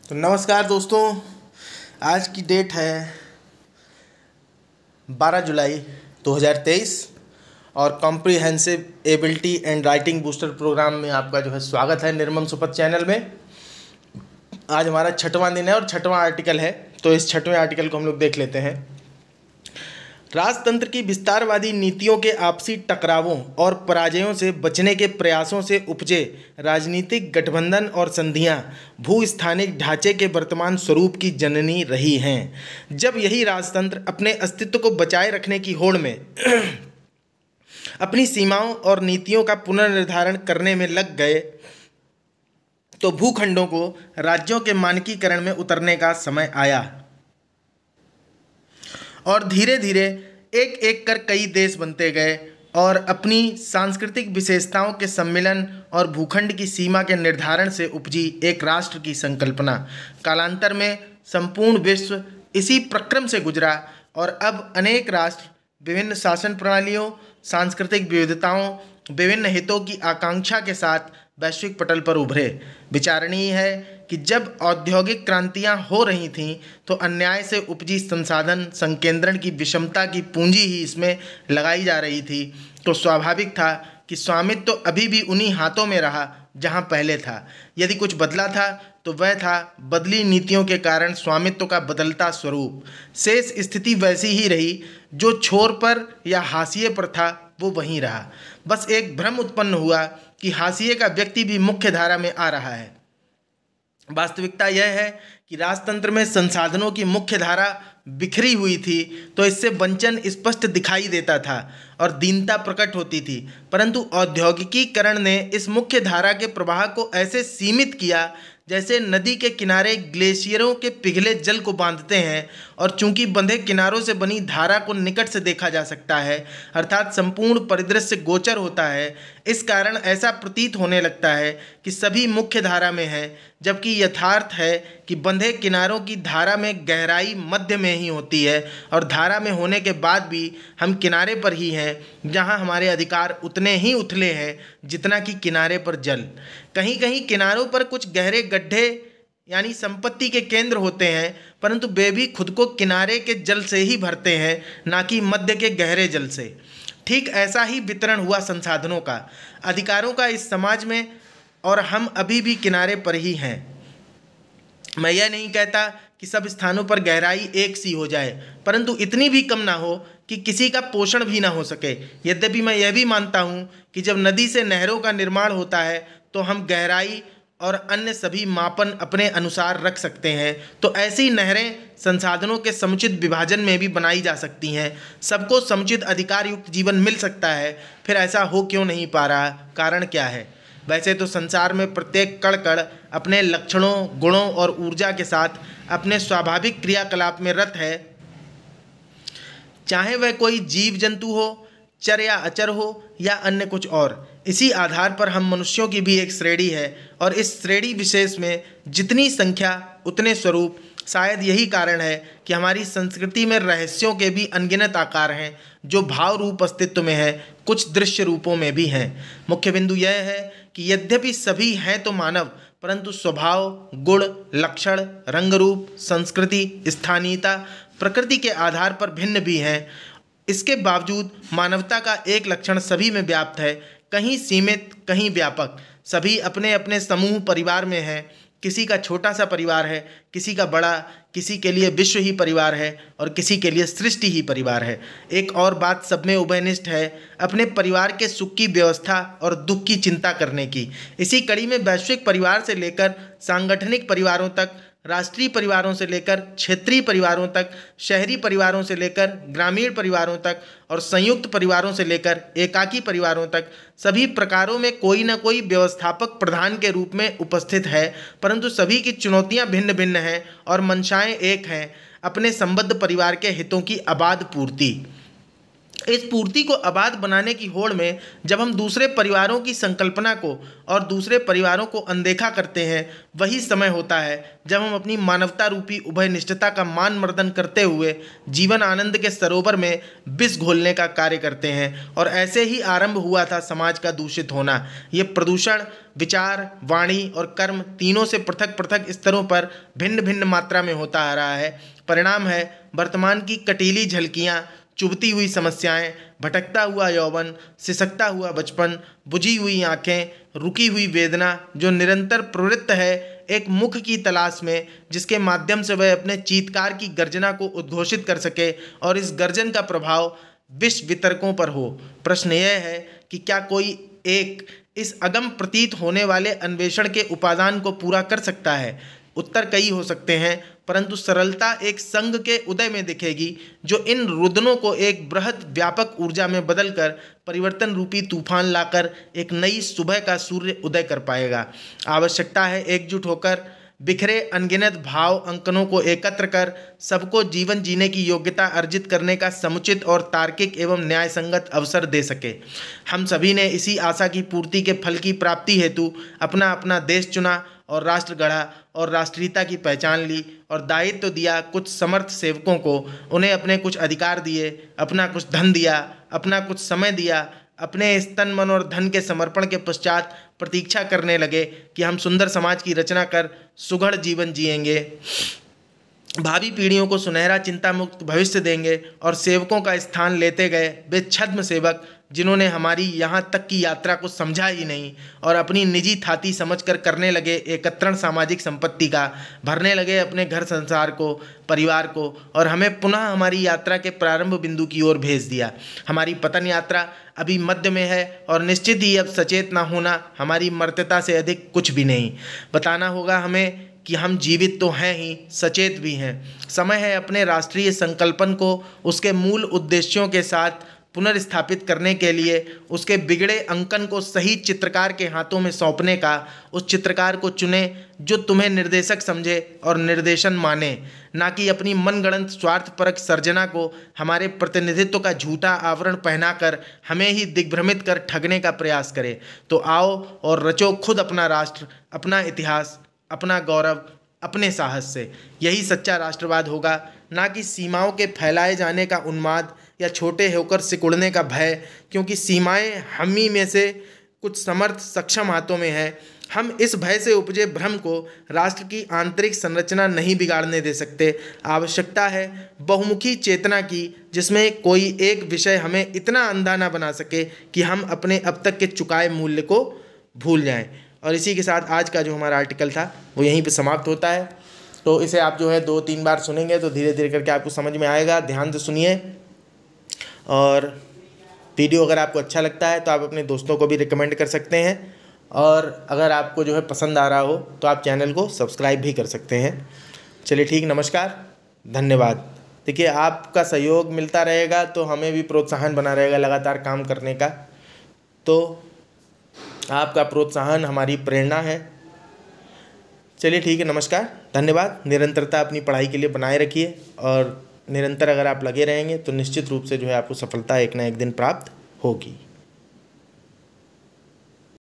तो नमस्कार दोस्तों, आज की डेट है 12 जुलाई 2023 और comprehensive ability and writing booster program में आपका स्वागत है निर्मम सुपथ चैनल में। आज हमारा छठवां दिन है और छठवां आर्टिकल है, तो इस छठवें आर्टिकल को हम लोग देख लेते हैं। राजतंत्र की विस्तारवादी नीतियों के आपसी टकरावों और पराजयों से बचने के प्रयासों से उपजे राजनीतिक गठबंधन और संधियां भूस्थानिक ढांचे के वर्तमान स्वरूप की जननी रही हैं। जब यही राजतंत्र अपने अस्तित्व को बचाए रखने की होड़ में अपनी सीमाओं और नीतियों का पुनर्निर्धारण करने में लग गए, तो भूखंडों को राज्यों के मानकीकरण में उतरने का समय आया और धीरे धीरे एक एक कर कई देश बनते गए और अपनी सांस्कृतिक विशेषताओं के सम्मिलन और भूखंड की सीमा के निर्धारण से उपजी एक राष्ट्र की संकल्पना कालांतर में संपूर्ण विश्व इसी प्रक्रम से गुजरा और अब अनेक राष्ट्र विभिन्न शासन प्रणालियों, सांस्कृतिक विविधताओं, विभिन्न हितों की आकांक्षा के साथ वैश्विक पटल पर उभरे। विचारणीय है कि जब औद्योगिक क्रांतियां हो रही थीं तो अन्याय से उपजी संसाधन संकेंद्रण की विषमता की पूंजी ही इसमें लगाई जा रही थी, तो स्वाभाविक था कि स्वामित्व तो अभी भी उन्हीं हाथों में रहा जहां पहले था। यदि कुछ बदला था तो वह था बदली नीतियों के कारण स्वामित्व का बदलता स्वरूप। शेष स्थिति वैसी ही रही, जो छोर पर या हाशिए पर था वो वहीं रहा। बस एक भ्रम उत्पन्न हुआ कि हाशिए का व्यक्ति भी मुख्य धारा में आ रहा है। वास्तविकता यह है कि राजतंत्र में संसाधनों की मुख्य धारा बिखरी हुई थी, तो इससे वंचन स्पष्ट दिखाई देता था और दीनता प्रकट होती थी। परंतु औद्योगिकीकरण ने इस मुख्य धारा के प्रवाह को ऐसे सीमित किया जैसे नदी के किनारे ग्लेशियरों के पिघले जल को बांधते हैं, और चूंकि बंधे किनारों से बनी धारा को निकट से देखा जा सकता है, अर्थात संपूर्ण परिदृश्य गोचर होता है, इस कारण ऐसा प्रतीत होने लगता है कि सभी मुख्य धारा में है, जबकि यथार्थ है कि बंधे किनारों की धारा में गहराई मध्य में ही होती है और धारा में होने के बाद भी हम किनारे पर ही हैं, जहां हमारे अधिकार उतने ही उथले हैं जितना कि किनारे पर जल। कहीं कहीं किनारों पर कुछ गहरे गड्ढे यानी संपत्ति के केंद्र होते हैं, परंतु वे भी खुद को किनारे के जल से ही भरते हैं, ना कि मध्य के गहरे जल से। ठीक ऐसा ही वितरण हुआ संसाधनों का, अधिकारों का इस समाज में, और हम अभी भी किनारे पर ही हैं। मैं यह नहीं कहता कि सब स्थानों पर गहराई एक सी हो जाए, परंतु इतनी भी कम ना हो कि किसी का पोषण भी ना हो सके। यद्यपि मैं यह भी मानता हूँ कि जब नदी से नहरों का निर्माण होता है तो हम गहराई और अन्य सभी मापन अपने अनुसार रख सकते हैं, तो ऐसी नहरें संसाधनों के समुचित विभाजन में भी बनाई जा सकती हैं। सबको समुचित अधिकार युक्त जीवन मिल सकता है, फिर ऐसा हो क्यों नहीं पा रहा? कारण क्या है? वैसे तो संसार में प्रत्येक कण कण अपने लक्षणों, गुणों और ऊर्जा के साथ अपने स्वाभाविक क्रियाकलाप में रत है, चाहे वह कोई जीव जंतु हो, चर या अचर हो या अन्य कुछ और। इसी आधार पर हम मनुष्यों की भी एक श्रेणी है, और इस श्रेणी विशेष में जितनी संख्या उतने स्वरूप। शायद यही कारण है कि हमारी संस्कृति में रहस्यों के भी अनगिनत आकार हैं, जो भाव रूप अस्तित्व में है, कुछ दृश्य रूपों में भी हैं। मुख्य बिंदु यह है कि यद्यपि सभी हैं तो मानव, परंतु स्वभाव, गुण, लक्षण, रंग रूप, संस्कृति, स्थानीयता, प्रकृति के आधार पर भिन्न भी हैं। इसके बावजूद मानवता का एक लक्षण सभी में व्याप्त है, कहीं सीमित, कहीं व्यापक। सभी अपने अपने समूह परिवार में हैं। किसी का छोटा सा परिवार है, किसी का बड़ा, किसी के लिए विश्व ही परिवार है और किसी के लिए सृष्टि ही परिवार है। एक और बात सब में उभयनिष्ठ है, अपने परिवार के सुख की व्यवस्था और दुख की चिंता करने की। इसी कड़ी में वैश्विक परिवार से लेकर सांगठनिक परिवारों तक, राष्ट्रीय परिवारों से लेकर क्षेत्रीय परिवारों तक, शहरी परिवारों से लेकर ग्रामीण परिवारों तक और संयुक्त परिवारों से लेकर एकाकी परिवारों तक, सभी प्रकारों में कोई न कोई व्यवस्थापक प्रधान के रूप में उपस्थित है, परंतु सभी की चुनौतियां भिन्न भिन्न हैं और मंशाएं एक हैं, अपने संबद्ध परिवार के हितों की अबाध पूर्ति। इस पूर्ति को आबाद बनाने की होड़ में जब हम दूसरे परिवारों की संकल्पना को और दूसरे परिवारों को अनदेखा करते हैं, वही समय होता है जब हम अपनी मानवता रूपी उभयनिष्ठता का मान मर्दन करते हुए जीवन आनंद के सरोवर में विष घोलने का कार्य करते हैं। और ऐसे ही आरंभ हुआ था समाज का दूषित होना। ये प्रदूषण विचार, वाणी और कर्म तीनों से पृथक पृथक स्तरों पर भिन्न भिन्न मात्रा में होता आ रहा है। परिणाम है वर्तमान की कटीली झलकियाँ, चुभती हुई समस्याएं, भटकता हुआ यौवन, सिसकता हुआ बचपन, बुझी हुई आंखें, रुकी हुई वेदना, जो निरंतर प्रवृत्त है एक मुख की तलाश में जिसके माध्यम से वह अपने चीत्कार की गर्जना को उद्घोषित कर सके और इस गर्जन का प्रभाव विश्व वितरकों पर हो। प्रश्न यह है कि क्या कोई एक इस अगम प्रतीत होने वाले अन्वेषण के उपादान को पूरा कर सकता है? उत्तर कई हो सकते हैं, परंतु सरलता एक संघ के उदय में दिखेगी जो इन रुदनों को एक बृहद व्यापक ऊर्जा में बदलकर परिवर्तन रूपी तूफान लाकर एक नई सुबह का सूर्य उदय कर पाएगा। आवश्यकता है एकजुट होकर बिखरे अनगिनत भाव अंकनों को एकत्र कर सबको जीवन जीने की योग्यता अर्जित करने का समुचित और तार्किक एवं न्यायसंगत अवसर दे सके। हम सभी ने इसी आशा की पूर्ति के फल की प्राप्ति हेतु अपना अपना देश चुना और राष्ट्र गढ़ा और राष्ट्रीयता की पहचान ली और दायित्व दिया कुछ समर्थ सेवकों को। उन्हें अपने कुछ अधिकार दिए, अपना कुछ धन दिया, अपना कुछ समय दिया। अपने इस तन मन और धन के समर्पण के पश्चात प्रतीक्षा करने लगे कि हम सुंदर समाज की रचना कर सुघड़ जीवन जिएंगे, भावी पीढ़ियों को सुनहरा चिंता मुक्त भविष्य देंगे। और सेवकों का स्थान लेते गए वे छद्म सेवक जिन्होंने हमारी यहाँ तक की यात्रा को समझा ही नहीं और अपनी निजी थाती समझकर करने लगे एकत्रण सामाजिक संपत्ति का, भरने लगे अपने घर संसार को, परिवार को, और हमें पुनः हमारी यात्रा के प्रारंभ बिंदु की ओर भेज दिया। हमारी पतन यात्रा अभी मध्य में है और निश्चित ही अब सचेत न होना हमारी मर्त्यता से अधिक कुछ भी नहीं। बताना होगा हमें कि हम जीवित तो हैं ही, सचेत भी हैं। समय है अपने राष्ट्रीय संकल्पन को उसके मूल उद्देश्यों के साथ पुनर्स्थापित करने के लिए उसके बिगड़े अंकन को सही चित्रकार के हाथों में सौंपने का। उस चित्रकार को चुने जो तुम्हें निर्देशक समझे और निर्देशन माने, ना कि अपनी मनगढ़ंत स्वार्थपरक सर्जना को हमारे प्रतिनिधित्व का झूठा आवरण पहनाकर हमें ही दिग्भ्रमित कर ठगने का प्रयास करे। तो आओ और रचो खुद अपना राष्ट्र, अपना इतिहास, अपना गौरव अपने साहस से। यही सच्चा राष्ट्रवाद होगा, ना कि सीमाओं के फैलाए जाने का उन्माद या छोटे होकर सिकुड़ने का भय, क्योंकि सीमाएं हम ही में से कुछ समर्थ सक्षम हाथों में है। हम इस भय से उपजे भ्रम को राष्ट्र की आंतरिक संरचना नहीं बिगाड़ने दे सकते। आवश्यकता है बहुमुखी चेतना की, जिसमें कोई एक विषय हमें इतना अंधा ना बना सके कि हम अपने अब तक के चुकाए मूल्य को भूल जाएं। और इसी के साथ आज का जो हमारा आर्टिकल था वो यहीं पे समाप्त होता है। तो इसे आप जो है 2-3 बार सुनेंगे तो धीरे धीरे करके आपको समझ में आएगा। ध्यान से सुनिए, और वीडियो अगर आपको अच्छा लगता है तो आप अपने दोस्तों को भी रिकमेंड कर सकते हैं, और अगर आपको जो है पसंद आ रहा हो तो आप चैनल को सब्सक्राइब भी कर सकते हैं। चलिए ठीक, नमस्कार, धन्यवाद। देखिए, आपका सहयोग मिलता रहेगा तो हमें भी प्रोत्साहन बना रहेगा लगातार काम करने का। तो आपका प्रोत्साहन हमारी प्रेरणा है। चलिए ठीक है, नमस्कार, धन्यवाद। निरंतरता अपनी पढ़ाई के लिए बनाए रखिए, और निरंतर अगर आप लगे रहेंगे तो निश्चित रूप से जो है आपको सफलता एक ना एक दिन प्राप्त होगी।